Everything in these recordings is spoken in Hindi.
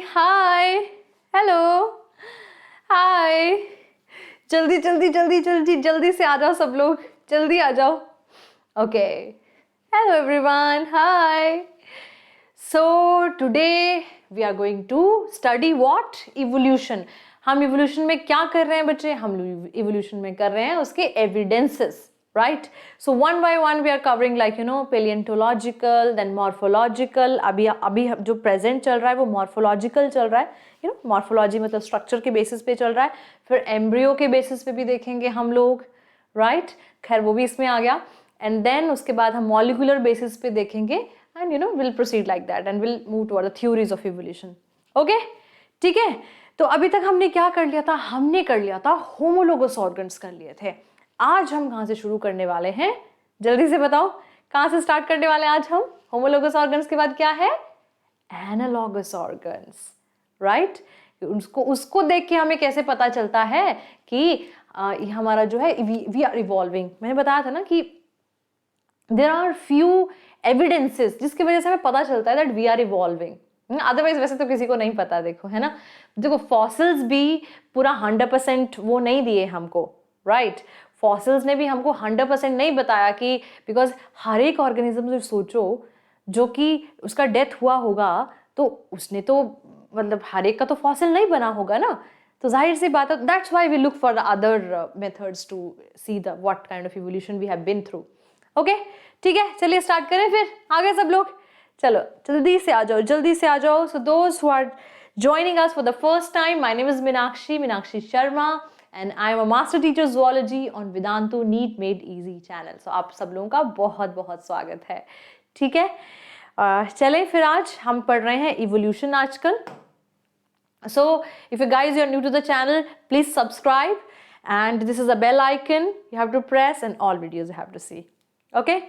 हाय, हेलो, हाय। जल्दी जल्दी जल्दी जल्दी जल्दी से आ जाओ सब लोग, जल्दी आ जाओ। Okay, hello everyone, hi. So today we are going to study what? Evolution. हम इवोल्यूशन में क्या कर रहे हैं बच्चे? हम इवोल्यूशन में कर रहे हैं उसके evidences, right? So one by one we are covering like paleontological, then morphological. अभी जो present चल रहा है वो morphological चल रहा है, morphology मतलब structure के basis पे चल रहा है, फिर embryo के basis पे भी देखेंगे हम लोग, right? खैर वो भी इसमें आ गया, and then उसके बाद हम molecular basis पे देखेंगे, and we'll proceed like that and we'll move toward the theories of evolution. Okay? ठीक है? तो अभी तक हमने क्या कर लिया था? हमने कर लिया था homologous organs कर लिए थे। आज हम कहां से शुरू करने वाले हैं? जल्दी से बताओ, कहां से स्टार्ट करने वाले हैं आज हम? होमोलोगस ऑर्गन्स के बाद क्या है? Analogous organs, right? उसको देख के हमें कैसे पता चलता है कि हमारा जो है वी आर इवॉल्विंग। मैंने बताया था ना कि देयर आर फ्यू एविडेंसेस जिसकी वजह से हमें पता चलता है that we are evolving. Otherwise वैसे तो किसी को नहीं पता, देखो, है ना? देखो, फॉसिल्स भी पूरा 100% वो नहीं दिए हमको, राइट? फॉसिल्स ने भी हमको 100% नहीं बताया कि बिकॉज हर एक ऑर्गेनिज्म जो सोचो जो कि उसका डेथ हुआ होगा तो उसने तो मतलब हर एक का तो फॉसिल नहीं बना होगा ना, तो जाहिर सी बात है, that's why we look for the other methods to see the what kind of evolution we have been through. Okay, ठीक है, चलिए स्टार्ट करें फिर। आगे सब लोग चलो जल्दी से आ जाओ, जल्दी से आ जाओ। So those who are joining us for the first time, my name is Meenakshi Sharma and I am a master teacher zoology on Vedantu NEET Made Easy channel. So आप सब लोगों का बहुत बहुत स्वागत है, ठीक है? चलें फिर आज हम पढ़ रहे हैं evolution आजकल। So if you guys are new to the channel, please subscribe and this is a bell icon you have to press and all videos you have to see. Okay?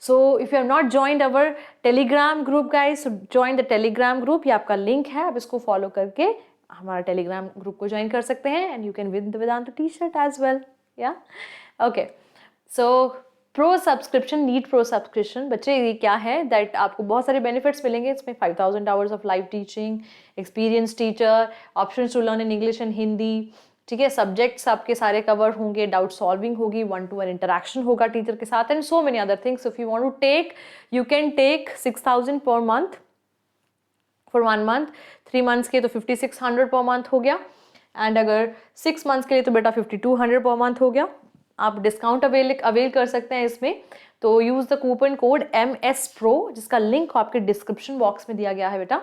So if you have not joined our Telegram group guys, so join the Telegram group. ये आपका लिंक है, आप इसको फॉलो करके हमारा टेलीग्राम ग्रुप को ज्वाइन कर सकते हैं and you can win the Vedantu t-shirt as well. Yeah? Okay. So pro subscription, need pro subscription. बच्चे ये क्या है? That आपको बहुत सारे benefits मिलेंगे इसमें। 5000 hours of live teaching, experienced teacher, options to learn in English and Hindi, ठीक है? सब्जेक्ट्स आपके सारे कवर होंगे, डाउट सॉल्विंग होगी, 1-to-1 इंटरेक्शन होगा टीचर के साथ and so many other things. If you want to take, you can take 6000 per month for 1 month, 3 months के तो 5600 पर मंथ हो गया, एंड अगर 6 मंथ्स के लिए तो बेटा 5200 पर मंथ हो गया। आप डिस्काउंट अवेल कर सकते हैं इसमें, तो use the coupon code MSPRO जिसका लिंक आपके डिस्क्रिप्शन बॉक्स में दिया गया है बेटा,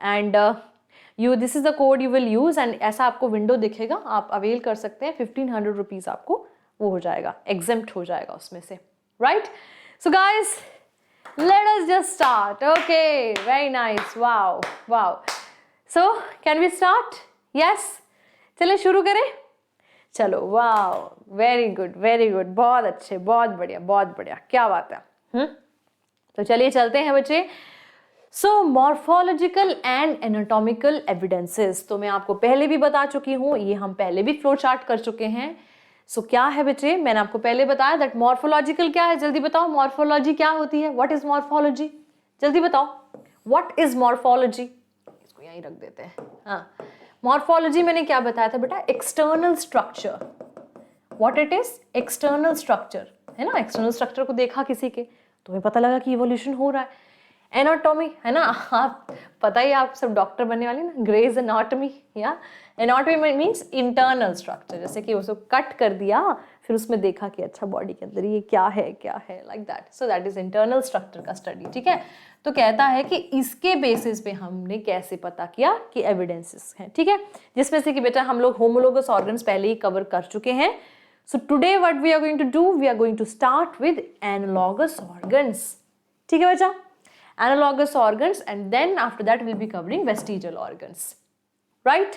and this is the code you will use and ऐसा आपको विंडो दिखेगा, आप अवेल कर सकते हैं। 1500 रुपीज़ आपको वो हो जाएगा, एग्जेम्प्ट हो जाएगा उसमें से, right? So guys let us just start. Okay, very nice, wow wow. So can we start? Yes, चलिए शुरू करें। चलो, वाओ, वेरी गुड वेरी गुड, बहुत अच्छे, बहुत बढ़िया, क्या बात है। तो चलिए चलते हैं बच्चे। सो मॉर्फोलॉजिकल एंड एनाटॉमिकल एविडेंसेस, तो मैं आपको पहले भी बता चुकी हूँ, ये हम पहले भी फ्लो चार्ट कर चुके हैं। सो क्या है बच्चे? मैंने आपको पहले बताया दैट मॉर्फोलॉजिकल क्या है। जल्दी बताओ, मॉर्फोलॉजी क्या होती है? What is morphology? जल्दी बताओ, व्हाट इज मॉर्फोलॉजी? इसको यहीं रख देते हैं। हाँ, मॉर्फोलॉजी मैंने क्या बताया था बेटा? External structure. What it is? External structure, है ना? एक्सटर्नल स्ट्रक्चर को देखा किसी के, तुम्हें पता लगा कि इवोल्यूशन हो रहा है। एनाटॉमी, है ना? आप पता ही, आप सब डॉक्टर बनने वाले ना, ग्रेज एनाटॉमी, या एनाटॉमी मीन्स इंटरनल स्ट्रक्चर, जैसे कि उसको कट कर दिया फिर उसमें देखा कि अच्छा बॉडी के अंदर ये क्या है like that. So that is internal structure का स्टडी, ठीक है? तो कहता है कि इसके बेसिस पे हमने कैसे पता किया कि एविडेंसेस हैं, ठीक है? जिसमें से कि बेटा हम लोग होमोलोगस ऑर्गन्स पहले ही कवर कर चुके हैं। So today what we are going to do, we are going to start with analogous organs, ठीक है बच्चा? Analogous organs, and then after that we'll be covering vestigial organs, right?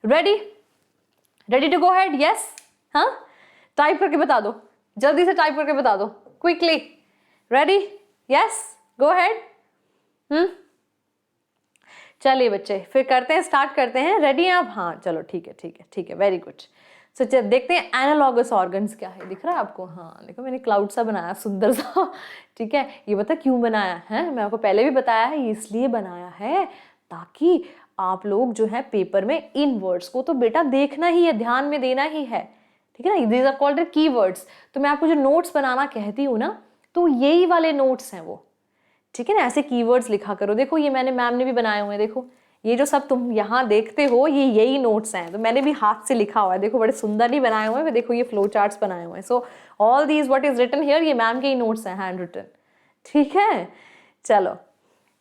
ready to go ahead? Yes? हाँ, टाइप करके बता दो, जल्दी से टाइप करके बता दो, quickly. Ready? Yes? Go ahead. चलिए बच्चे, फिर करते हैं, स्टार्ट करते हैं। रेडी हैं आप? हाँ, चलो ठीक है, वेरी गुड। सो देखते हैं एनालॉगस ऑर्गन्स क्या है। दिख रहा है आपको? हाँ, देखो मैंने क्लाउड सा बनाया, सुंदर सा, ठीक है? ये बता क्यों बनाया है? मैं आपको पहले भी बताया है, इसलिए बनाया है ताकि आप लोग जो है पेपर में इन वर्ड्स को तो बेटा देखना ही है, ध्यान में देना ही है, ठीक है ना। These are called keywords. तो मैं आपको जो नोट्स बनाना कहती हूँ ना, तो यही वाले नोट्स हैं वो, ठीक है ना। ऐसे कीवर्ड्स लिखा करो। देखो ये मैंने, मैम ने भी बनाए हुए हैं, देखो ये जो सब तुम यहाँ देखते हो ये यही नोट्स हैं, तो मैंने भी हाथ से लिखा हुआ है, देखो बड़े सुंदर नहीं बनाए हुए हैं, देखो ये फ्लो चार्ट्स बनाए हुए हैं। So all these what is written here, ये मैम के ही नोट्स हैं, हैंड रिटन, ठीक है। चलो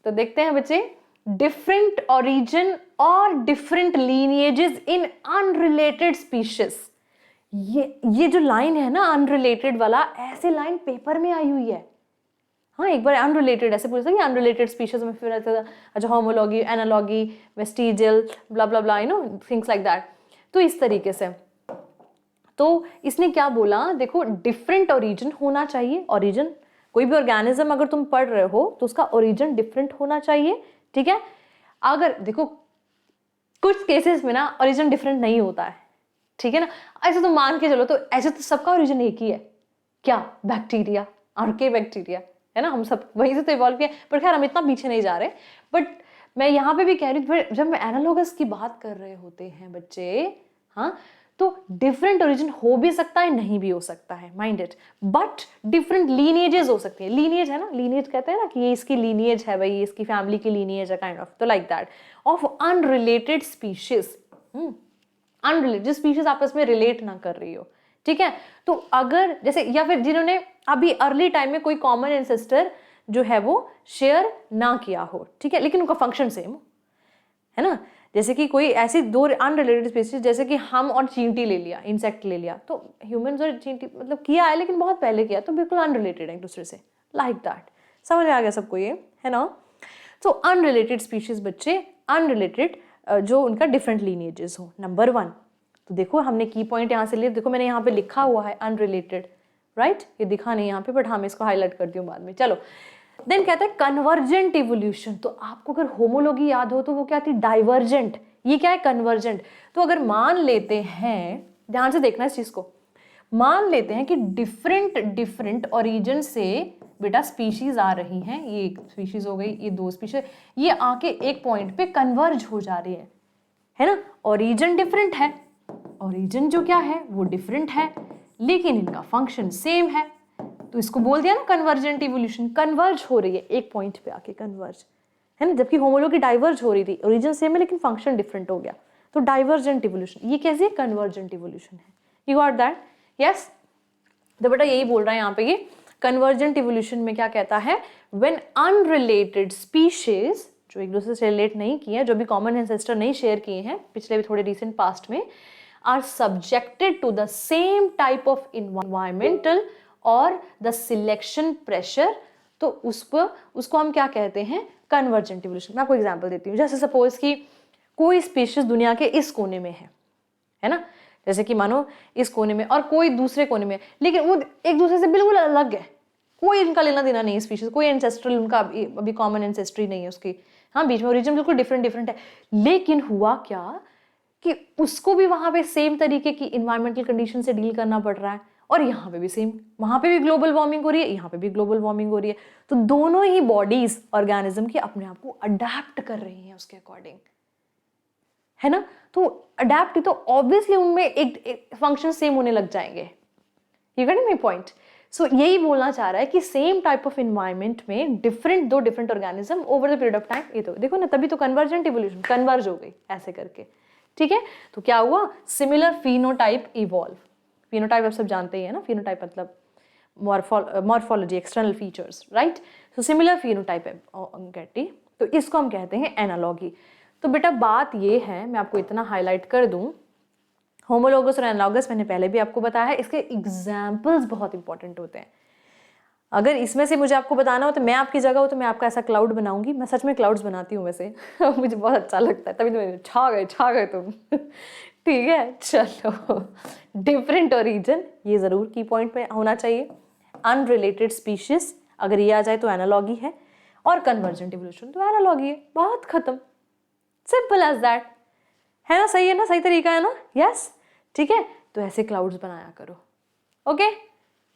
तो देखते हैं बच्चे, डिफरेंट ओरिजिन और different lineages in unrelated species. ये जो लाइन है ना अनरिलेटेड वाला, ऐसे लाइन पेपर में आई हुई है। हाँ, एक बार अनरिलेटेड ऐसे पूछा कि अनरिलेटेड स्पीशीज में फिर आता था, अच्छा homology, analogy, vestigial, blah blah blah, you know things like that. तो इस तरीके से तो इसने क्या बोला, देखो डिफरेंट ओरिजिन होना चाहिए। ओरिजिन, कोई भी ऑर्गेनिज्म अगर तुम पढ़ रहे हो तो उसका ओरिजिन डिफरेंट होना चाहिए, ठीक है। अगर देखो कुछ केसेस में ना ओरिजिन डिफरेंट नहीं होता है, ठीक है ना। ऐसे तो मान के चलो, तो ऐसे तो सबका ओरिजिन एक ही है, क्या, बैक्टीरिया, आर्के बैक्टीरिया, है ना, हम सब वहीं से तो इवॉल्व किए। पर खैर हम इतना पीछे नहीं जा रहे, बट मैं यहाँ पे भी कह रही हूँ, जब मैं एनालॉगस की बात कर रहे होते हैं बच्चे, हाँ, तो डिफरेंट ओरिजिन हो भी सकता है, नहीं भी हो सकता है, माइंड इट, बट डिफरेंट लीनिएजेस हो सकती है। लीनिएज है ना, लीनिएज कहते हैं ना कि ये इसकी लीनिएज है भाई, ये इसकी फैमिली की लीनिएज है, काइंड ऑफ, तो like that of unrelated species. Unrelated species आपस में रिलेट ना कर रही हो, ठीक है। तो अगर जैसे, या फिर जिन्होंने अभी अर्ली टाइम में कोई कॉमन एंसेस्टर जो है वो शेयर ना किया हो, ठीक है, लेकिन उनका फंक्शन सेम हो, है ना। जैसे कि कोई ऐसी दो अनरिलेटेड स्पीशीज, जैसे कि हम और चींटी ले लिया, इंसेक्ट ले लिया, तो ह्यूमंस और चींटी मतलब किया है लेकिन बहुत पहले किया, तो बिल्कुल अनरिलेटेड है एक दूसरे से, लाइक दैट। समझ आ गया सबको ये, है ना। तो अनरिलेटेड स्पीशीज बच्चे, अनरिलेटेड जो उनका डिफरेंट लीनिएजेस हो, नंबर 1। तो देखो हमने की पॉइंट यहाँ से लिया, देखो मैंने यहाँ पे लिखा हुआ है अनरिलेटेड, राइट, ये दिखा नहीं यहाँ पे, बट हाँ मैं इसको हाईलाइट करती हूँ बाद में। चलो देन कहता है कन्वर्जेंट इवोल्यूशन। तो आपको अगर होमोलॉगी याद हो तो वो क्या थी, डाइवर्जेंट, ये क्या है, कन्वर्जेंट। तो अगर मान लेते हैं, ध्यान से देखना इस चीज को, मान लेते हैं कि डिफरेंट ओरिजिन से बेटा स्पीशीज आ रही हैं, ये एक स्पीशीज हो गई, ये दो स्पीशीज, ये आके एक पॉइंट पे कन्वर्ज हो जा रही है ना। ओरिजिन डिफरेंट है, ओरिजिन जो क्या है वो डिफरेंट है, लेकिन इनका फंक्शन सेम है, तो इसको बोल दिया ना कन्वर्जेंट इवोल्यूशन। कन्वर्ज हो रही है एक पॉइंट पे आके, कन्वर्ज, है ना, जबकि होमोलॉगी डाइवर्ज हो रही थी, ओरिजिन सेम है लेकिन फंक्शन डिफरेंट हो गया, तो डाइवर्जेंट इवोल्यूशन। ये कैसे कन्वर्जेंट इवोल्यूशन है, यू गॉट दैट, यस। तो बेटा यही बोल रहा है यहाँ पे ये कन्वर्जेंट इवोल्यूशन में क्या कहता है, व्हेन अनरिलेटेड स्पीशीज, जो एक दूसरे से रिलेट नहीं किए हैं, जो भी कॉमन एंसेस्टर नहीं शेयर किए हैं पिछले भी थोड़े रिसेंट पास्ट में, are subjected to the same type of environmental और द सिलेक्शन प्रेशर, तो उसको हम क्या कहते हैं, कन्वर्जेंट इवोल्यूशन। मैं आपको एग्जांपल देती हूँ, जैसे सपोज कि कोई स्पीशीज दुनिया के इस कोने में है ना, जैसे कि मानो इस कोने में और कोई दूसरे कोने में, लेकिन वो एक दूसरे से बिल्कुल अलग है, कोई इनका लेना देना नहीं है स्पीशीज, कोई एंसेस्ट्रल उनका अभी कॉमन एंसेस्ट्री नहीं है उसकी, हाँ बीच में ओरिजिन बिल्कुल डिफरेंट है, लेकिन हुआ क्या कि उसको भी वहां पे सेम तरीके की इन्वायरमेंटल कंडीशन से डील करना पड़ रहा है, और यहाँ पे भी सेम, वहां पे भी ग्लोबल वार्मिंग हो रही है, यहाँ पे भी ग्लोबल वार्मिंग हो रही है, तो दोनों ही बॉडीज ऑर्गेनिज्म की अपने आप को अडेप्ट कर रही हैं उसके अकॉर्डिंग, है ना। तो अडेप्ट, तो ऑब्वियसली उनमें एक फंक्शन सेम होने लग जाएंगे, यू गेट माय पॉइंट। सो यही बोलना चाह रहा है कि सेम टाइप ऑफ इन्वायरमेंट में दो different organism over the period of time, ये तो देखो ना, तभी तो कन्वर्जेंट इवोल्यूशन, कन्वर्ज हो गई ऐसे करके, ठीक है। तो क्या हुआ, सिमिलर फिनोटाइप इवॉल्व। फिनोटाइप आप सब जानते ही है ना, फिनोटाइप मतलब morphology, external features, right. So similar phenotype है, तो इसको हम कहते हैं एनालॉगी। तो बेटा बात ये है, मैं आपको इतना हाईलाइट कर दूं, होमोलोगस और एनालॉगस मैंने पहले भी आपको बताया है, इसके एग्जाम्पल्स बहुत इंपॉर्टेंट होते हैं। अगर इसमें से मुझे आपको बताना हो तो मैं आपकी जगह हो तो मैं आपका ऐसा क्लाउड बनाऊंगी, मैं सच में क्लाउड्स बनाती हूँ वैसे मुझे बहुत अच्छा लगता है, तभी तो मैं छा गए तुम ठीक है। चलो डिफरेंट ओरिजिन, ये जरूर की पॉइंट में होना चाहिए, अनरिलेटेड स्पीशीज अगर ये आ जाए तो एनालॉगी है, और कन्वर्जेंट इवोल्यूशन तो एनालॉगी है, बात खत्म, सिंपल एज दैट, है ना, सही है ना, सही तरीका है ना, यस, ठीक है। तो ऐसे क्लाउड्स बनाया करो, ओके,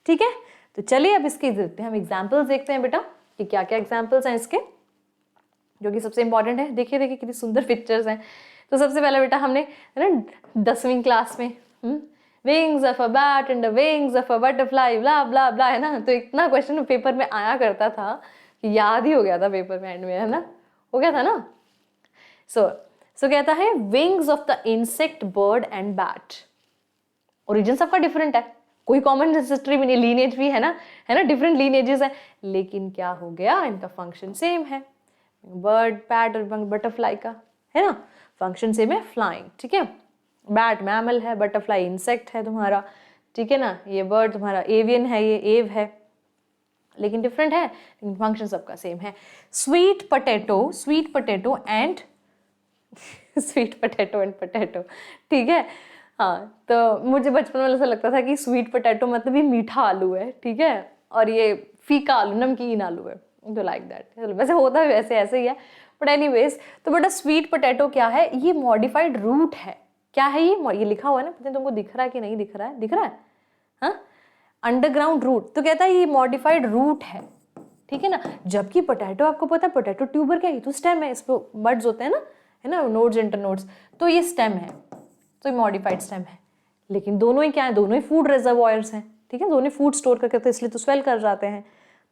ठीक है। तो चलिए अब इसके देखते हैं, हम एग्जाम्पल्स देखते हैं बेटा कि क्या क्या एग्जाम्पल्स हैं इसके। जो कि सबसे इंपॉर्टेंट है। देखिए देखिए कितनी सुंदर पिक्चर्स हैं। तो सबसे पहले बेटा हमने है ना 10वीं क्लास में wings of a bat and the wings of a butterfly blah blah blah, है ना। तो इतना क्वेश्चन पेपर में आया करता था कि याद ही हो गया था पेपर में एंड में, है ना, हो गया था ना। सो कहता है wings of the insect bird and bat, origin सबका डिफरेंट है, कोई कॉमन एंसेस्ट्री भी नहीं, लीनेज भी है ना, डिफरेंट लीनेजेस है, लेकिन क्या हो गया, इनका फंक्शन सेम है। बर्ड बैट और बटरफ्लाई का, है ना, फंक्शन सेम है, फ्लाइंग, ठीक है। बैट मैमल है, बटरफ्लाई इंसेक्ट है तुम्हारा, ठीक है ना। ये बर्ड तुम्हारा एवियन है, ये एव है, लेकिन डिफरेंट है, लेकिन फंक्शन सबका सेम है। Sweet potato and sweet potato and potato, ठीक है। हाँ, तो मुझे बचपन में ऐसा लगता था कि स्वीट पोटैटो मतलब ये मीठा आलू है, ठीक है, और ये फीका आलू, नमकीन आलू है, तो लाइक दैट। वैसे होता है वैसे ऐसे ही है, बट एनीवेज। तो बेटा स्वीट पोटैटो क्या है, ये मॉडिफाइड रूट है। क्या है ये लिखा हुआ है ना, पता नहीं तुमको दिख रहा है कि नहीं दिख रहा है, दिख रहा है, हाँ, अंडरग्राउंड रूट। तो कहता है ये मॉडिफाइड रूट है, ठीक है ना। जबकि पोटैटो आपको पता है, पोटैटो ट्यूबर क्या है, तो स्टेम है, इस पे बड्स होते हैं ना, है ना, नोड्स इंटरनोड्स, तो ये स्टेम है, तो ये मॉडिफाइड स्टेम है। लेकिन दोनों ही क्या है, दोनों ही फूड रिजर्वॉयर्स हैं, ठीक है, दोनों ही फूड स्टोर करके, तो इसलिए तो स्वेल कर जाते हैं।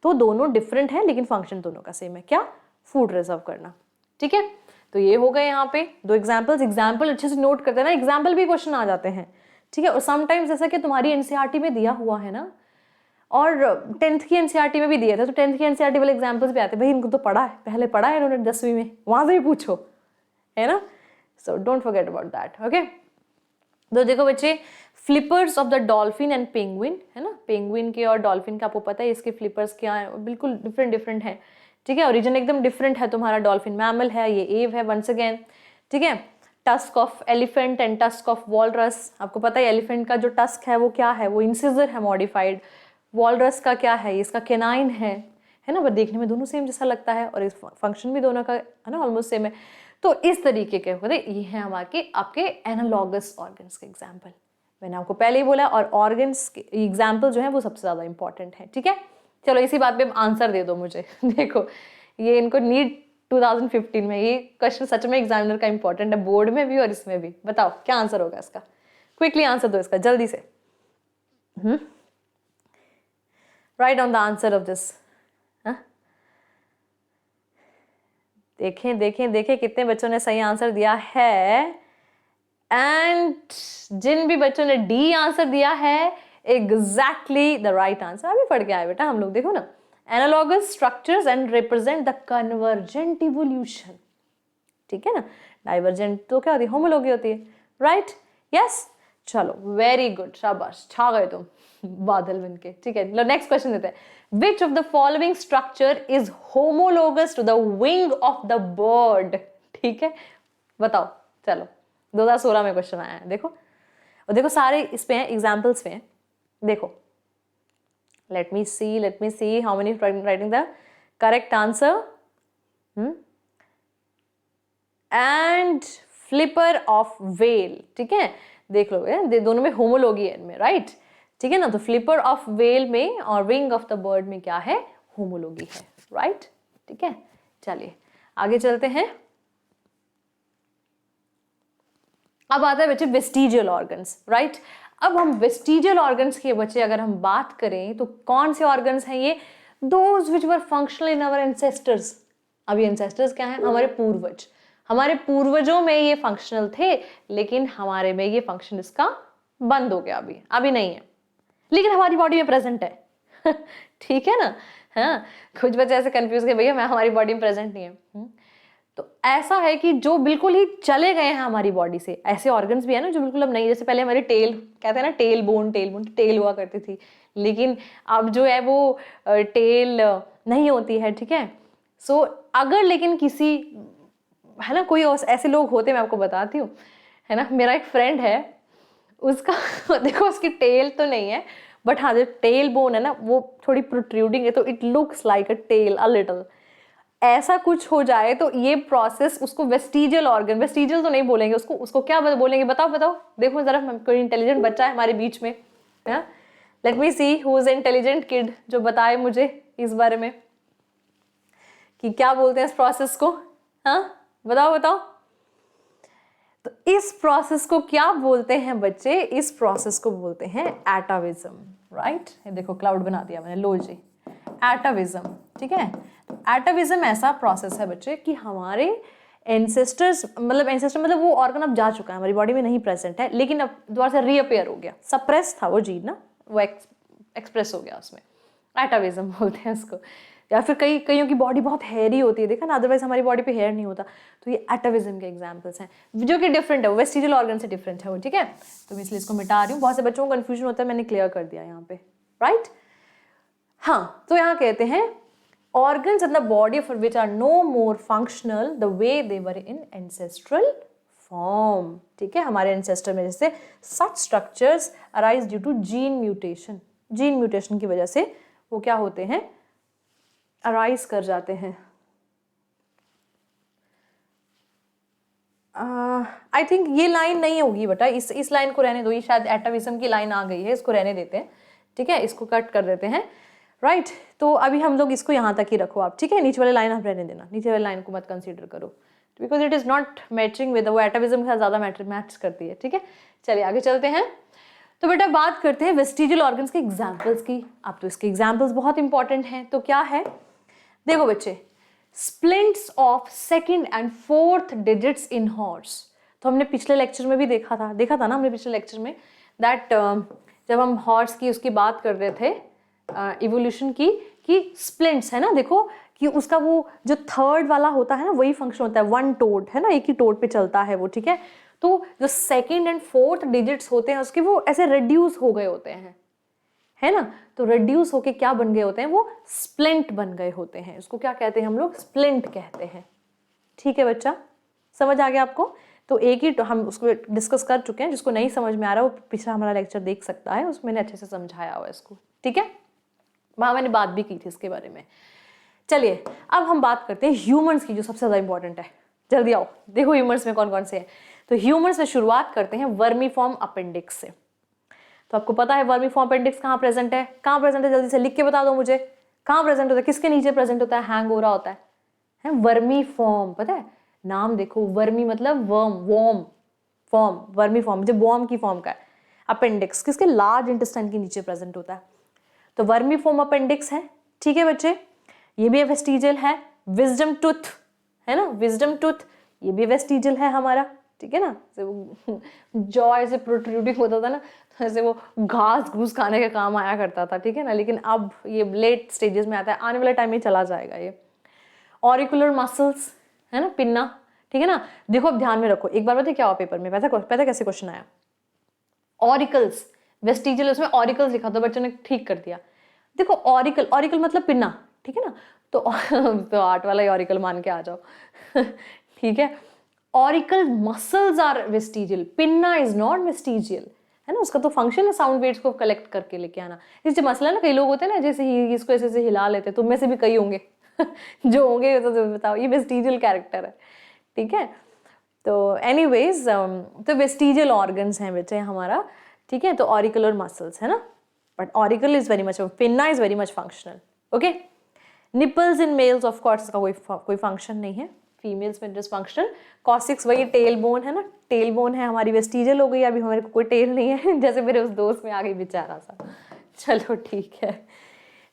तो दोनों डिफरेंट है, लेकिन फंक्शन दोनों का सेम है, क्या, फूड रिजर्व करना, ठीक है। तो ये हो गए यहाँ पे 2 एग्जाम्पल अच्छे से नोट करते हैं ना, एग्जाम्पल भी क्वेश्चन आ जाते हैं, ठीक है। और समटाइम्स जैसा कि तुम्हारी एनसीईआरटी में दिया हुआ है ना, और 10th की एनसीईआरटी में भी दिए थे, तो 10th की एनसीईआरटी वाले एग्जाम्पल्स भी आते हैं, भाई इनको तो पढ़ा है, पहले पढ़ा है इन्होंने 10वीं में, वहां से भी पूछो, है ना। So don't forget about that, okay. तो देखो बच्चे, flippers of the dolphin and penguin, है ना, पेंगुइन के और डॉल्फिन का आपको पता है, इसके फ्लिपर्स क्या है, बिल्कुल डिफरेंट है, ठीक है। ओरिजिन एकदम डिफरेंट है, तुम्हारा डॉल्फिन मैमल है, ये एव है वंस अगेन, ठीक है। Tusk of elephant and tusk of walrus, आपको पता है एलिफेंट का जो टस्क है वो क्या है, वो इंसिजर है, मॉडिफाइड। वॉलरस का क्या है, इसका केनाइन है ना, वो देखने में दोनों सेम जैसा लगता है, और इस फंक्शन भी दोनों का है ना ऑलमोस्ट सेम है। तो इस तरीके के होते, ये हैं हमारे आपके एनालॉगस ऑर्गन्स के एग्जाम्पल, मैंने आपको पहले ही बोला। और ऑर्गन्स के एग्जाम्पल जो है वो सबसे ज्यादा इंपॉर्टेंट है, ठीक है। चलो इसी बात पे आंसर दे दो मुझे देखो, ये इनको नीट 2015 में ये क्वेश्चन सच में एग्जामिनर का इंपॉर्टेंट है, बोर्ड में भी और इसमें भी। बताओ क्या आंसर होगा इसका, क्विकली आंसर दो इसका, जल्दी से। Right on the answer of this. देखें देखें देखें कितने बच्चों ने सही आंसर दिया है, एंड जिन भी बच्चों ने डी आंसर दिया है, एग्जैक्टली द राइट आंसर। अभी पढ़ के आए बेटा हम लोग, देखो ना, analogous structures and represent the convergent evolution, ठीक है ना। डाइवर्जेंट तो क्या होती है, होमोलॉगी होती है, राइट, यस। चलो वेरी गुड, शाबाश, छा गए तुम बादल बनके, ठीक है। नेक्स्ट क्वेश्चन देते हैं, which of the following structure is homologous to the wing of the bird, ठीक है, बताओ। चलो 2016 में क्वेश्चन आया है, देखो, और देखो सारे इस पे हैं, एग्जाम्पल्स पे हैं, देखो। let me see how many writing the correct answer, and flipper of whale, ठीक है, देख लो ये दोनों में होमोलॉगी है इनमें, राइट, ठीक है ना। तो फ्लिपर ऑफ वेल में और विंग ऑफ द बर्ड में क्या है, होमोलॉगी है, राइट, ठीक है। चलिए आगे चलते हैं। अब आता है बच्चे वेस्टिजियल ऑर्गन्स, राइट। अब हम वेस्टिजियल ऑर्गन्स के बच्चे अगर हम बात करें तो कौन से ऑर्गन्स हैं ये, those which were functional in our ancestors. अब ये एंसेस्टर्स क्या है, हमारे पूर्वज, हमारे पूर्वजों में ये फंक्शनल थे, लेकिन हमारे में ये फंक्शन इसका बंद हो गया, अभी नहीं है, लेकिन हमारी बॉडी में प्रेजेंट है ठीक है ना। हाँ, कुछ बच्चे ऐसे कंफ्यूज के भैया मैं हमारी बॉडी में प्रेजेंट नहीं है, तो ऐसा है कि जो बिल्कुल ही चले गए हैं हमारी बॉडी से, ऐसे ऑर्गन्स भी है ना जो बिल्कुल अब नहीं, जैसे पहले हमारी टेल, कहते हैं ना टेल बोन टेल हुआ करती थी, लेकिन अब जो है वो टेल नहीं होती है, ठीक है। सो अगर लेकिन किसी, है ना, कोई ऐसे लोग होते, मैं आपको बताती हूँ, है ना, मेरा एक फ्रेंड है, उसका देखो उसकी टेल तो नहीं है, बट हाँ जो टेल बोन है ना वो थोड़ी प्रोट्रूडिंग है, तो it looks like a tail a little, ऐसा कुछ हो जाए तो ये प्रोसेस उसको वेस्टिजियल ऑर्गन, वेस्टिजियल तो नहीं बोलेंगे उसको क्या बोलेंगे, बताओ, देखो जरा, कोई इंटेलिजेंट बच्चा है हमारे बीच में, let me see who is intelligent kid, जो बताए मुझे इस बारे में कि क्या बोलते हैं इस प्रोसेस को, हाँ बताओ बताओ। तो इस प्रोसेस को क्या बोलते हैं बच्चे? इस प्रोसेस को बोलते हैं एटाविज्म, राइट? ये देखो क्लाउड बना दिया मैंने, लो जी, एटाविज्म, ठीक है। एटाविज्म ऐसा प्रोसेस है बच्चे कि हमारे एंसेस्टर्स, मतलब एंसेस्टर मतलब वो ऑर्गन अब जा चुका है, हमारी बॉडी में नहीं प्रेजेंट है, लेकिन अब दोबारा से रीअपेयर हो गया, सप्रेस था वो जीन ना, वो एक्सप्रेस हो गया उसमें, एटाविज्म बोलते हैं उसको। या फिर कईयों की बॉडी बहुत हेयरी होती है, देखा ना, अदरवाइज हमारी बॉडी पे हेयर नहीं होता, तो ये एटाविज्म के एग्जांपल्स हैं, जो कि डिफरेंट है, वेस्टिजियल ऑर्गन से डिफरेंट है वो, ठीक है। तो मैं इसलिए इसको मिटा रही हूँ, बहुत से बच्चों को कंफ्यूजन होता है, मैंने क्लियर कर दिया यहाँ पे, राइट। हाँ, तो यहाँ कहते हैं organs in the body for which are no more functional the way they were in ancestral form, ठीक है। हमारे ancestor में जैसे such structures arise due to gene mutation की वजह से वो क्या होते हैं, arise कर जाते हैं। आई थिंक ये लाइन नहीं होगी बेटा, इस लाइन को रहने दो, ये शायद एटाविज्म की लाइन आ गई है, इसको रहने देते हैं, ठीक है, इसको कट कर देते हैं, राइट। तो अभी हम लोग इसको यहाँ तक ही रखो आप, ठीक है, नीचे वाले लाइन आप रहने देना, नीचे वाले लाइन को मत कंसीडर करो, because it is not matching with, वो एटाविज्म के साथ ज़्यादा मैच करती है, ठीक है। चलिए आगे चलते हैं। तो बेटा बात करते हैं वेस्टिजियल ऑर्गन्स के एग्जाम्पल्स की। अब तो इसके एग्जाम्पल्स बहुत इंपॉर्टेंट हैं, तो क्या है, देखो बच्चे, splints of second and fourth digits in horse. तो हमने पिछले लेक्चर में भी देखा था ना हमने पिछले लेक्चर में, दैट जब हम हॉर्स की उसकी बात कर रहे थे इवोल्यूशन की, कि स्प्लिंट्स है ना, देखो कि उसका वो जो थर्ड वाला होता है ना, वही फंक्शन होता है, वन टोड है ना, एक ही टोड पे चलता है वो, ठीक है। तो जो सेकंड एंड फोर्थ डिजिट्स होते हैं उसके, वो ऐसे रिड्यूस हो गए होते हैं, है ना। तो रिड्यूस होके क्या बन गए होते हैं, वो स्प्लिंट बन गए होते हैं, उसको क्या कहते हैं हम लोग, स्प्लिंट कहते हैं, ठीक है बच्चा, समझ आ गया आपको। तो एक ही हम उसको डिस्कस कर चुके हैं, जिसको नहीं समझ में आ रहा वो पिछला हमारा लेक्चर देख सकता है, उसमें मैंने अच्छे से समझाया हुआ इसको, ठीक है, वहाँ मैंने बात भी की थी इसके बारे में। चलिए अब हम बात करते हैं ह्यूमंस की, जो सबसे ज़्यादा इंपॉर्टेंट है, जल्दी आओ देखो ह्यूमंस में कौन कौन से हैं। तो ह्यूमंस में शुरुआत करते हैं वर्मीफॉर्म अपेंडिक्स से। तो आपको पता है वर्मीफॉर्म अपेंडिक्स कहाँ प्रेजेंट है, जल्दी से लिख के बता दो मुझे, कहाँ प्रेजेंट होता है, किसके नीचे प्रेजेंट होता है, हैंग हो रहा होता है वर्मीफॉर्म, पता है नाम देखो, वर्मी मतलब वर्म, फॉर्म, वर्मीफॉर्म जो वर्म की फॉर्म का है, अपेंडिक्स किसके, लार्ज इंटेस्टाइन के नीचे प्रेजेंट होता है, तो वर्मीफॉर्म अपेंडिक्स है, ठीक है बच्चे। ये भी वेस्टिजियल है। विजडम टूथ है ना, विजडम टूथ ये भी वेस्टिजियल है हमारा, ठीक है ना। जॉ ऐसे प्रोट्रूडिंग होता था ना, तो ऐसे वो घास घूस खाने के काम आया करता था, ठीक है ना, लेकिन अब ये लेट स्टेजेस में आता है, आने वाले टाइम में चला जाएगा ये। ऑरिकुलर मसल्स है ना, पिन्ना, ठीक है ना। देखो अब ध्यान में रखो, एक बार बताइए क्या हुआ पेपर में, पता कैसे क्वेश्चन आया, ऑरिकल्स वेस्टिजियल, उसमें ऑरिकल्स लिखा था, बच्चों ने ठीक कर दिया। देखो ऑरिकल मतलब पिन्ना, ठीक है ना, तो 8 वाला ही ऑरिकल मान के आ जाओ ठीक है। Auricle muscles are vestigial, pinna is not vestigial, है ना, उसका तो फंक्शन है साउंड वेव्स को कलेक्ट करके लेके आना। इस जो मसला है ना, कई लोग होते हैं ना जैसे ही इसको ऐसे हिला लेते हैं, तुम में से भी कई होंगे जो होंगे तो बताओ, ये वेस्टिजियल कैरेक्टर है, ठीक है। तो एनीवेज तो वेस्टिजियल ऑर्गन्स हैं बेटे हमारा, ठीक है। तो ऑरिकुलर मसल्स है ना, but auricle is very much, pinna is very much functional, okay. Nipples in males of course इसका कोई फंक्शन नहीं है, फीमेल्स में इज फंक्शनल। कॉसिक्स वही टेल बोन है ना, टेल बोन है हमारी, वेस्टिजियल हो गई, अभी हमारे को कोई टेल नहीं है जैसे मेरे उस दोस्त में आ गई बेचारा सा, चलो ठीक है।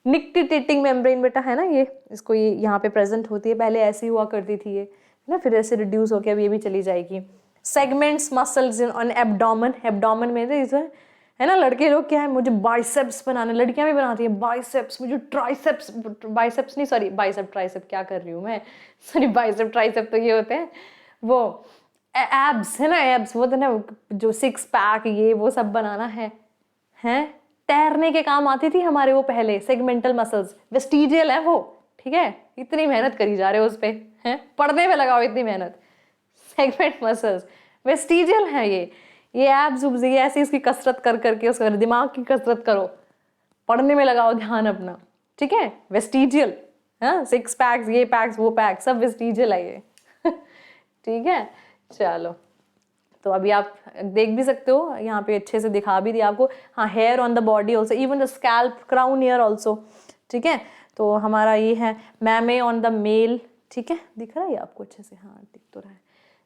निक्टिटेटिंग मेम्ब्रेन बेटा है ना, ये इसको ये यहाँ पे प्रेजेंट होती है, पहले ऐसी हुआ करती थी ये ना, फिर ऐसे रिड्यूस होकर अब ये भी चली जाएगी। Segments muscles on abdomen, abdomen में इसमें है ना, लड़के लोग क्या है, मुझे बाइसेप्स बनाने, लड़कियां भी बनाती हैं बाइसेप्स, मुझे ट्राइसेप्स, बाइसेप्स नहीं सॉरी, बाइसेप ट्राइसेप क्या कर रही हूँ मैं, सॉरी बाइसेप ट्राइसेप तो ये होते हैं वो एब्स है ना, एब्स वो तो ना जो 6 पैक ये वो सब बनाना है, हैं तैरने के काम आती थी हमारे वो पहले, सेगमेंटल मसल्स वेस्टिजियल है वो, ठीक है। इतनी मेहनत करी जा रहे हो उस पर, हैं पढ़ने में लगाओ इतनी मेहनत, सेगमेंट मसल्स वेस्टिजियल है ये एब्स उब्स ये ऐसी इसकी कसरत कर करके उसका दिमाग की कसरत करो, पढ़ने में लगाओ ध्यान अपना, ठीक है। वेस्टिजियल, हाँ 6 पैक्स ये पैक्स वो पैक्स सब वेस्टिजियल है ये ठीक है। चलो तो अभी आप देख भी सकते हो, यहाँ पे अच्छे से दिखा भी दिया आपको, हाँ hair on the body also, even the scalp crown ear also, ठीक है। तो हमारा ये है मैमे ऑन द मेल, ठीक है, दिख रहा है आपको अच्छे से? हाँ दिख तो रहा है।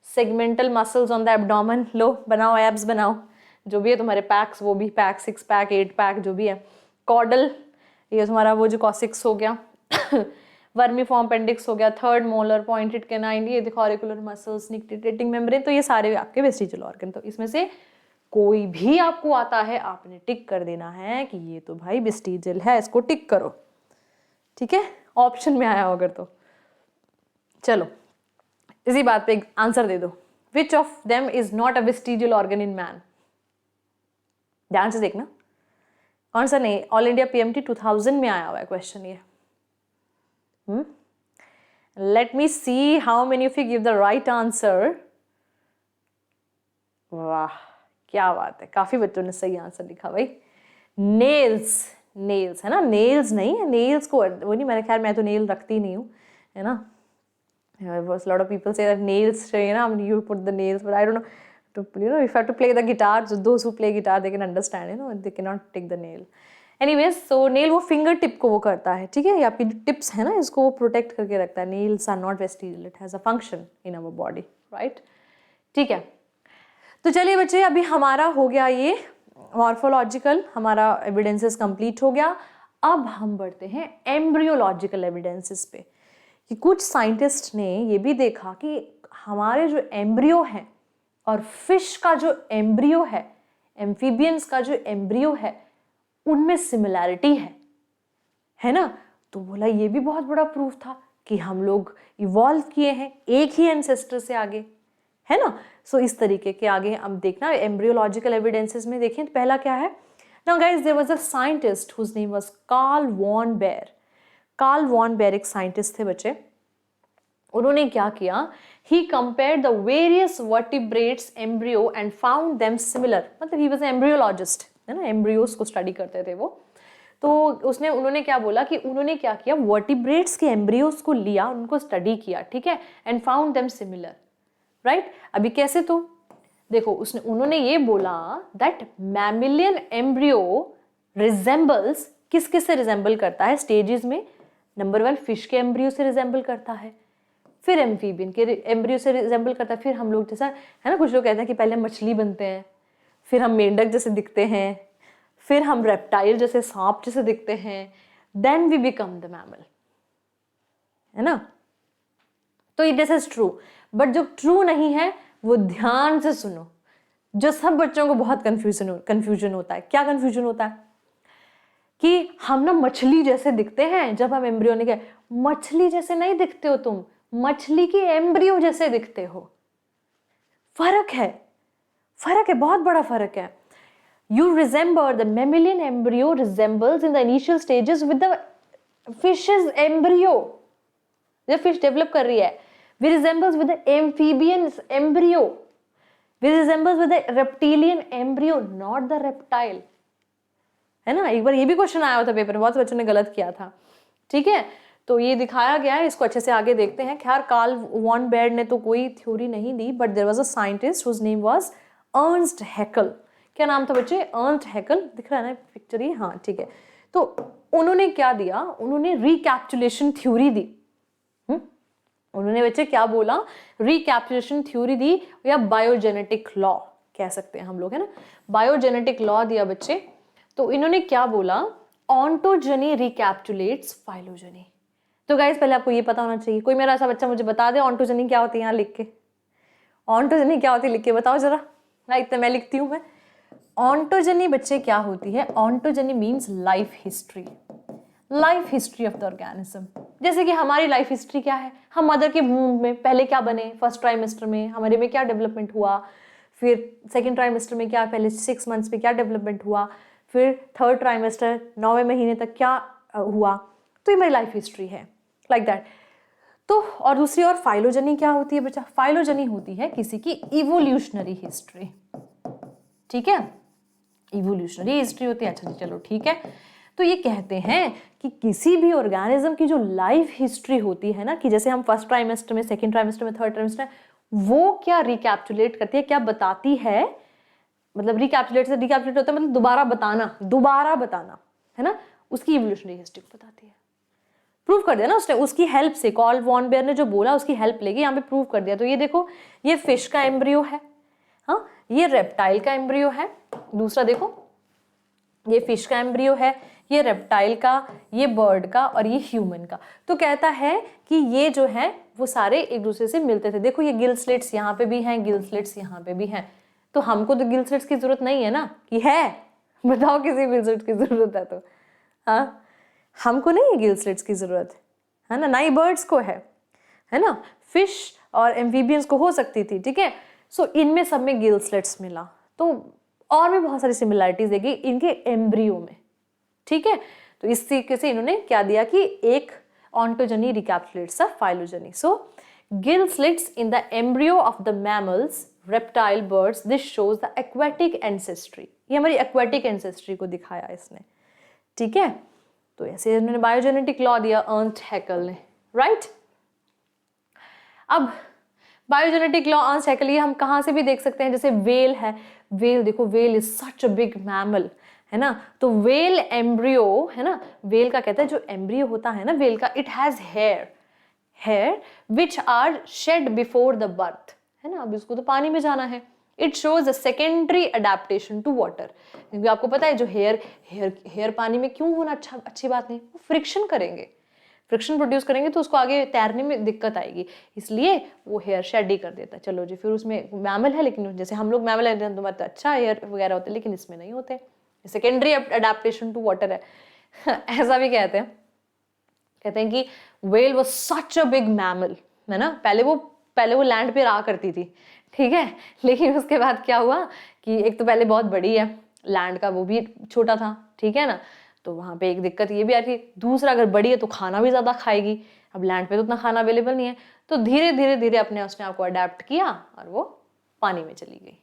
Segmental muscles on the abdomen, लो बनाओ, एब्स बनाओ, जो भी है तुम्हारे पैक्स, वो भी पैक, 6 पैक 8 पैक जो भी है। कॉर्डल, ये तुम्हारा वो जो कॉसिक्स हो गया वर्मीफॉर्म अपेंडिक्स हो गया, थर्ड मोलर, पॉइंटेड कैनाइन, ये देखो ऑरिकुलर मसल्स, निक्टेटिंग मेम्ब्रेन, तो ये सारे आपके वेस्टिजियल ऑर्गन। तो इसमें से कोई भी आपको आता है, आपने टिक कर देना है कि ये तो भाई वेस्टिजियल है, इसको टिक करो, ठीक है, ऑप्शन में आया अगर तो। चलो इसी बात पे आंसर दे दो, which of them is not a vestigial organ in man? ध्यान से देखना, कौन सा नहीं, ऑल इंडिया पीएमटी 2000 में आया हुआ है क्वेश्चन ये। Let me see how many of you give the right answer. वाह क्या बात है, काफी बच्चों ने सही आंसर लिखा भाई। नेल्स, नेल्स है ना, नेल्स नहीं है, नेल्स को वो नहीं, मेरे ख्याल मैं तो नेल रखती नहीं हूँ, है ना। lot of people say that nails, you know, you put the nails, but I don't know, to, you know, if you have to play the guitar, so those who play guitar they can understand, you know, they cannot take the nail. Anyways, so nail वो finger tip को वो करता है, ठीक है, ये आपकी tips है ना, इसको वो protect करके रखता है। Nails are not vestigial, it has a function in our body, right? ठीक है, तो चलिए बच्चे, अभी हमारा हो गया ये मॉर्फोलॉजिकल, हमारा एविडेंसेस कंप्लीट हो गया। अब हम बढ़ते हैं एम्ब्रियोलॉजिकल एविडेंसेस पे, कि कुछ साइंटिस्ट ने ये भी देखा कि हमारे जो एम्ब्रियो हैं और फिश का जो एम्ब्रियो है, एम्फीबियंस का जो एम्ब्रियो है, उनमें सिमिलैरिटी है ना। तो बोला ये भी बहुत बड़ा प्रूफ था कि हम लोग इवॉल्व किए हैं एक ही एंसेस्टर से आगे, है ना। सो इस तरीके के आगे हम देखना एम्ब्रियोलॉजिकल एविडेंसेस में देखें। तो पहला क्या है, now guys there was a scientist whose name was Karl von Baer. Karl von Baer एक साइंटिस्ट थे बच्चे। उन्होंने क्या किया, he compared the various vertebrates embryo and found them similar, मतलब ही वाज एन एम्ब्रियोलॉजिस्ट, है ना, एम्ब्रियोस को स्टडी करते थे वो। तो उन्होंने क्या बोला कि उन्होंने क्या किया, वर्टिब्रेट्स के एम्ब्रियोस को लिया, उनको स्टडी किया, ठीक है, and found them similar, right. अभी कैसे, तो देखो उन्होंने ये बोला दैट मैमिलियन एम्ब्रियो रिजेंबल्स, किस किस से रिजेंबल करता है स्टेजेस में, नंबर 1 फिश के एम्ब्रियो से रिजेंबल करता है, फिर एम्फीबियन के एम्ब्रियो से रिजेंबल करता है, फिर हम लोग जैसा है ना, कुछ लोग कहते हैं कि पहले मछली बनते हैं, फिर हम मेंढक जैसे दिखते हैं, फिर हम रेप्टाइल जैसे, सांप जैसे दिखते हैं, then we become the mammal, है ना। तो दिस इज ट्रू, बट जो ट्रू नहीं है वो ध्यान से सुनो, जो सब बच्चों को बहुत कंफ्यूजन होता है। क्या कंफ्यूजन होता है कि हम ना मछली जैसे दिखते हैं जब हम एम्ब्रियोनिक है। मछली जैसे नहीं दिखते हो तुम, मछली की एम्ब्रियो जैसे दिखते हो। फर्क है, फर्क है, बहुत बड़ा फर्क है। You resemble the mammalian embryo resembles in the initial stages with the fishes embryo, जो फिश डेवलप कर रही है। We resembles with the amphibians embryo, we resembles with the reptilian embryo, not the reptile, है ना। एक बार ये भी क्वेश्चन आया था पेपर में, बहुत बच्चों ने गलत किया था, ठीक है। तो ये दिखाया गया है, इसको अच्छे से आगे देखते हैं। खैर कार्ल वॉन बेयर ने तो कोई थ्योरी नहीं दी, but there was a scientist whose name was Ernst Haeckel. क्या नाम था बच्चे, अर्नस्ट हैकेल, दिख रहा है ना पिक्चर ये, हाँ ठीक है। तो उन्होंने क्या दिया, उन्होंने रिकैप्चुलेशन थ्योरी दी। उन्होंने बच्चे क्या बोला, रिकैप्चुलेशन थ्योरी दी, या बायोजेनेटिक लॉ कह सकते हैं हम लोग, है ना, बायोजेनेटिक लॉ दिया बच्चे। तो इन्होंने क्या बोला, ऑन्टोजेनी रिकैप्चुलेट्स फाइलोजेनी। तो गाइस पहले आपको ये पता होना चाहिए, कोई मेरा ऐसा बच्चा मुझे बता दे ऑन्टोजेनी क्या होती है, यहाँ लिख के, ऑन्टोजेनी क्या होती है लिख के बताओ जरा ना, इतना मैं लिखती हूँ मैं। ऑन्टोजेनी बच्चे क्या होती है, ontogeny means life history, life history of the organism. जैसे कि हमारी लाइफ हिस्ट्री क्या है, हम मदर के वूम्ब में पहले क्या बने, फर्स्ट ट्राइमेस्टर में हमारे में क्या डेवलपमेंट हुआ, फिर सेकेंड ट्राइमेस्टर में क्या, पहले 6 मंथ्स में क्या डेवलपमेंट हुआ, फिर थर्ड ट्राइमेस्टर 9वें महीने तक क्या हुआ। तो ये मेरी लाइफ हिस्ट्री है, लाइक दैट। तो और दूसरी और फाइलोजेनी क्या होती है बच्चा, फाइलोजेनी होती है किसी की इवोल्यूशनरी हिस्ट्री, ठीक है, इवोल्यूशनरी हिस्ट्री होती है। अच्छा चलो ठीक है। तो ये कहते हैं कि किसी भी ऑर्गेनिज्म की जो लाइफ हिस्ट्री होती है ना, कि जैसे हम फर्स्ट ट्राइमेस्टर में, सेकेंड ट्राइमेस्टर में, थर्ड ट्राइमेस्टर में, वो क्या रिकैप्चुलेट करती है, क्या बताती है, मतलब रिकैप्चुलेट होता है मतलब दोबारा बताना है ना, उसकी इवोल्यूशनरी हिस्ट्री को बताती है। प्रूव कर दिया ना उसने, उसकी हेल्प से, कार्ल वॉन बेयर ने जो बोला उसकी हेल्प लेके यहाँ पे प्रूव कर दिया। तो ये देखो, ये फिश का एम्ब्रियो है, हाँ, ये रेप्टाइल का एम्ब्रियो है, दूसरा देखो ये फिश का एम्ब्रियो है, ये रेप्टाइल का, ये बर्ड का और ये ह्यूमन का। तो कहता है कि ये जो है वो सारे एक दूसरे से मिलते थे। देखो ये गिल स्लिट्स यहाँ पे भी हैं, गिल स्लिट्स यहाँ पे भी हैं। तो हमको तो गिल स्लिट्स की जरूरत नहीं है ना, कि है, बताओ किसी गिल स्लिट्स की जरूरत है तो, हाँ, हमको नहीं है गिल स्लिट्स की जरूरत, है ना ही बर्ड्स को है ना, फिश और एम्फीबियंस को हो सकती थी, ठीक है। सो इनमें सब में गिल स्लिट्स मिला। तो और भी बहुत सारी सिमिलरिटीज देगी इनके एम्ब्रियो में, ठीक है। तो इस तरीके से इन्होंने क्या दिया कि एक ontogeny recapitulates a phylogeny. So gill slits in the embryo of the mammals, reptile, birds, this shows the aquatic ancestry. ये हमारी एक्वेटिक एंसेस्ट्री को दिखाया इसने, ठीक है। तो ऐसे इन्होंने बायोजेनेटिक लॉ दिया अर्नस्ट हैकेल ने, राइट। अब बायोजेनेटिक लॉ अर्नस्ट हैकेल, ये हम कहाँ से भी देख सकते हैं, जैसे वेल है, वेल देखो, well is such a big mammal, है ना। तो वेल एम्ब्रियो है ना, वेल का कहता है जो एम्ब्रियो होता है ना वेल का, it has hair which are shed before the birth, है ना। अब इसको तो पानी में जाना है। It shows a secondary adaptation to water, क्योंकि आपको पता है जो हेयर पानी में क्यों होना अच्छी बात नहीं, वो फ्रिक्शन करेंगे, फ्रिक्शन प्रोड्यूस करेंगे तो उसको आगे तैरने में दिक्कत आएगी, इसलिए वो हेयर शेड ही कर देता है। चलो जी, फिर उसमें मैमल है, लेकिन जैसे हम लोग मैमल है तो मतलब अच्छा हेयर वगैरह होते हैं, लेकिन इसमें नहीं होते, सेकेंडरी अडेप्टेशन टू वाटर है। ऐसा भी कहते हैं कि well was such a big mammal, है ना। पहले वो लैंड पे रहा करती थी, ठीक है, लेकिन उसके बाद क्या हुआ कि एक तो पहले बहुत बड़ी है, लैंड का वो भी छोटा था, ठीक है ना। तो वहाँ पे एक दिक्कत ये भी आ रही है, दूसरा अगर बड़ी है तो खाना भी ज़्यादा खाएगी, अब लैंड पे तो उतना खाना अवेलेबल नहीं है, तो धीरे धीरे उसने आपको अडेप्ट किया और वो पानी में चली गई,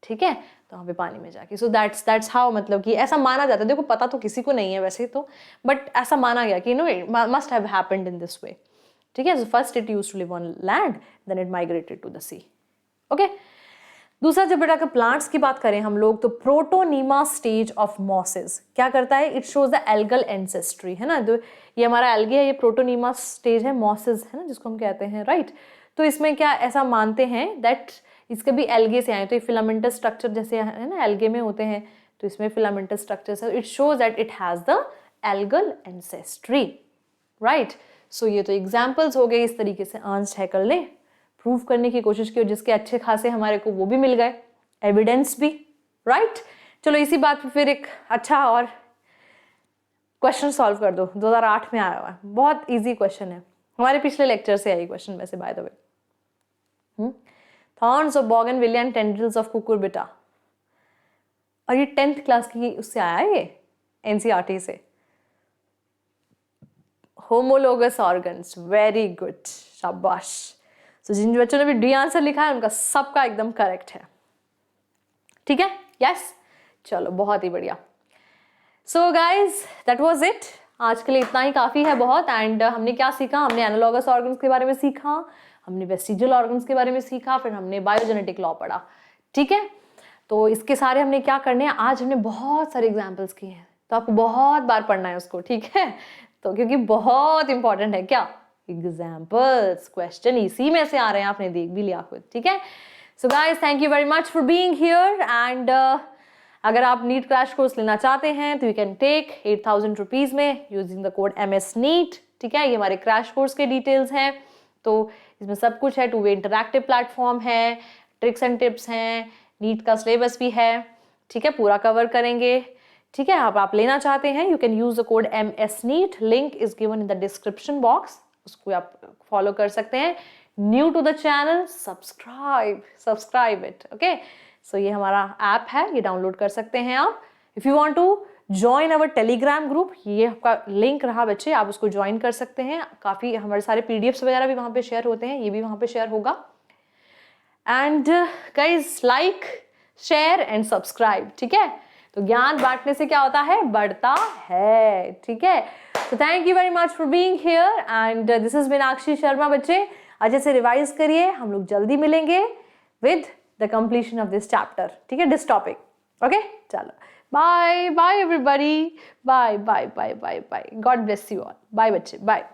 ठीक है। तो वहाँ पे पानी में जाके, सो दैट्स हाउ, मतलब कि ऐसा माना जाता है, देखो पता तो किसी को नहीं है वैसे तो, बट ऐसा माना गया कि must have happened in this way, ठीक है। So first it used to live on land, then it migrated to the sea, okay. दूसरा जब बेटा प्लांट्स की बात करें हम लोग, तो प्रोटोनीमा स्टेज ऑफ मॉसेस क्या करता है, it shows the algal ancestry, है ना। तो ये हमारा एल्गे है, ये प्रोटोनीमा स्टेज है, मॉसेस है ना जिसको हम कहते हैं, राइट। तो इसमें क्या ऐसा मानते हैं दैट इसके भी एल्गे से आए, तो ये फिलामेंटस स्ट्रक्चर जैसे है ना एल्गे में होते हैं, तो इसमें फिलामेंटस स्ट्रक्चर है, it shows that it has the algal ancestry, right. So ये तो एग्जाम्पल्स हो गए, इस तरीके से अर्नस्ट हैकेल ने प्रूव करने की कोशिश की, और जिसके अच्छे खासे हमारे को वो भी मिल गए, एविडेंस भी, राइट। चलो इसी बात पे फिर एक अच्छा और क्वेश्चन सॉल्व कर दो, 2008 में आया हुआ है, बहुत इजी क्वेश्चन है, हमारे पिछले लेक्चर से आई क्वेश्चन वैसे, by the way. Thorns of bougainvillea and tendrils of Cucurbita, और ये 10th क्लास की उससे आया है, ये एनसीईआरटी से। होमोलोगस ऑर्गन्स, वेरी गुड, शाबाश। तो जिन बच्चों ने भी डी आंसर लिखा है उनका सबका एकदम करेक्ट है, ठीक है, यस। चलो बहुत ही बढ़िया। So guys that was it, आज के लिए इतना ही काफी है बहुत। एंड हमने क्या सीखा, हमने एनालॉगस ऑर्गन्स के बारे में सीखा, हमने वेस्टिजियल ऑर्गन्स के बारे में सीखा, फिर हमने बायोजेनेटिक लॉ पढ़ा, ठीक है। तो इसके सारे हमने क्या करने हैं, आज हमने बहुत सारे एग्जाम्पल्स किए हैं, तो आपको बहुत बार पढ़ना है उसको, ठीक है। तो क्योंकि बहुत इंपॉर्टेंट है क्या, एग्जाम्पल्स, क्वेश्चन इसी में से आ रहे हैं, आपने देख भी लिया खुद, ठीक है। So guys thank you very much for being here. And अगर आप नीट क्रैश कोर्स लेना चाहते हैं तो यू कैन टेक 8,000 रुपीज में यूजिंग द कोड MS-NEET, ठीक है। ये हमारे क्रैश कोर्स के डिटेल्स हैं, तो इसमें सब कुछ है, 2-वे इंटरैक्टिव प्लेटफॉर्म है, ट्रिक्स एंड टिप्स हैं, नीट का सिलेबस भी है, ठीक है, पूरा कवर करेंगे, ठीक है। आप लेना चाहते हैं, you can use the code MS-NEET, link is given in the description box, उसको आप फॉलो कर सकते हैं। New to the channel, subscribe it, okay. So ये हमारा ऐप है, ये डाउनलोड कर सकते हैं आप। If you want to join our Telegram group, ये आपका लिंक रहा बच्चे, आप उसको ज्वाइन कर सकते हैं, काफी हमारे सारे PDFs वगैरह भी वहां पे शेयर होते हैं, ये भी वहां पे शेयर होगा। And guys like, share and subscribe, ठीक है। तो ज्ञान बांटने से क्या होता है, बढ़ता है, ठीक है। So thank you very much for being here and this is Meenakshi Sharma. बच्चे अच्छे से रिवाइज करिए, हम लोग जल्दी मिलेंगे with the completion of this chapter, ठीक है, this topic, okay? चलो bye bye everybody, bye bye bye bye bye, God bless you all, bye बच्चे, बाय।